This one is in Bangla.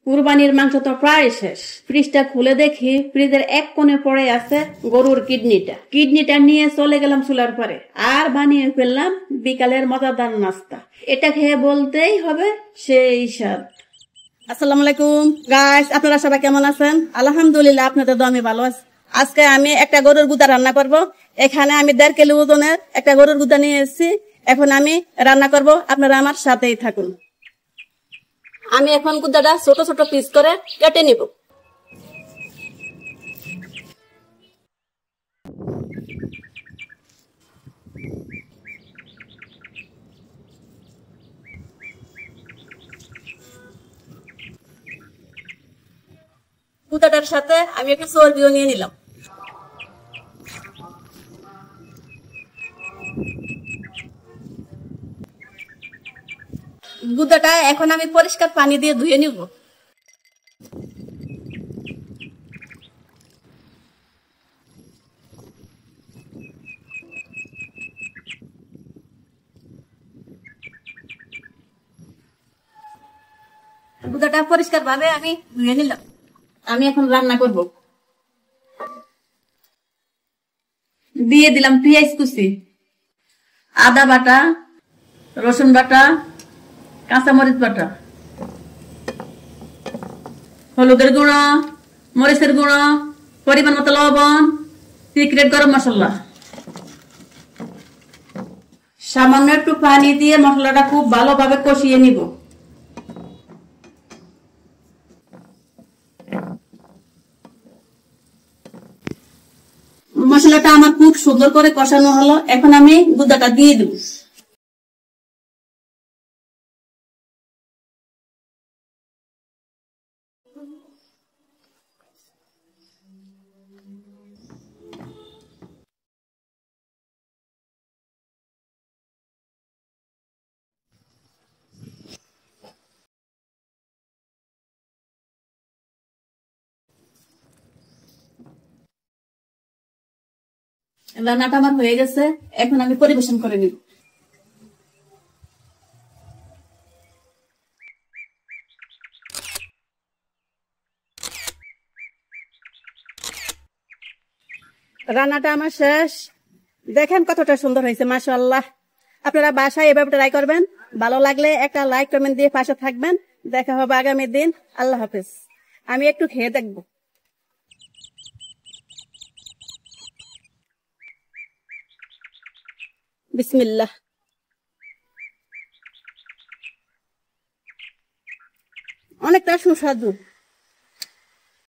কুরবানির মাংস তো প্রায় শেষ। ফ্রিজটা খুলে দেখি ফ্রিজের এক কোণে পড়ে আছে গরুর কিডনিটা নিয়ে চলে গেলাম চুলার পরে, আর বানিয়ে ফেললাম বিকালের মজাদার নাস্তা। এটা খেয়ে বলতেই হবে সেই স্বাদ। আসসালামু আলাইকুম গাইস, আপনারা সবাই কেমন আছেন? আলহামদুলিল্লাহ, আপনাদের তো আমি ভালো আছি। আজকে আমি একটা গরুর গুদা রান্না করব। এখানে আমি 1.5 কিলো ওজনের একটা গরুর গুদা নিয়ে এসেছি। এখন আমি রান্না করব, আপনারা আমার সাথেই থাকুন। আমি এখন গুদাটা ছোট ছোট পিস করে কেটে নিব। গুদাটার সাথে আমি একটু চর্বিও নিয়ে নিলাম। গুদাটা এখন আমি পরিষ্কার পানি দিয়ে ধুয়ে নিব। গুদাটা পরিষ্কার ভাবে আমি ধুয়ে নিলাম। আমি এখন রান্না করব। দিয়ে দিলাম পেঁয়াজ কুচি, আদা বাটা, রসুন বাটা, কাঁচামরিচ বাটা, হলুদের গুঁড়ো, মরিচের গুঁড়ো, পরিমাণ মতো লবণ, সিক্রেট গরম মশলা। সামান্য একটু পানি দিয়ে মশলাটা খুব ভালোভাবে কষিয়ে নিব। মশলাটা আমার খুব সুন্দর করে কষানো হলো। এখন আমি গুদাটা দিয়ে দেব। রান্নাটা আমার হয়ে গেছে, এখন আমি পরিবেশন করে নিব। রান্নাটা আমার শেষ। দেখেন কতটা সুন্দর হয়েছে, মাশাআল্লাহ। আপনারা বাসায় এভাবে ট্রাই করবেন। ভালো লাগলে একটা লাইক কমেন্ট দিয়ে পাশে থাকবেন। দেখা হবে আগামী দিন। আল্লাহ হাফেজ। আমি একটু খেয়ে দেখব। বিসমিল্লাহ। অনেকটা সুস্বাদু।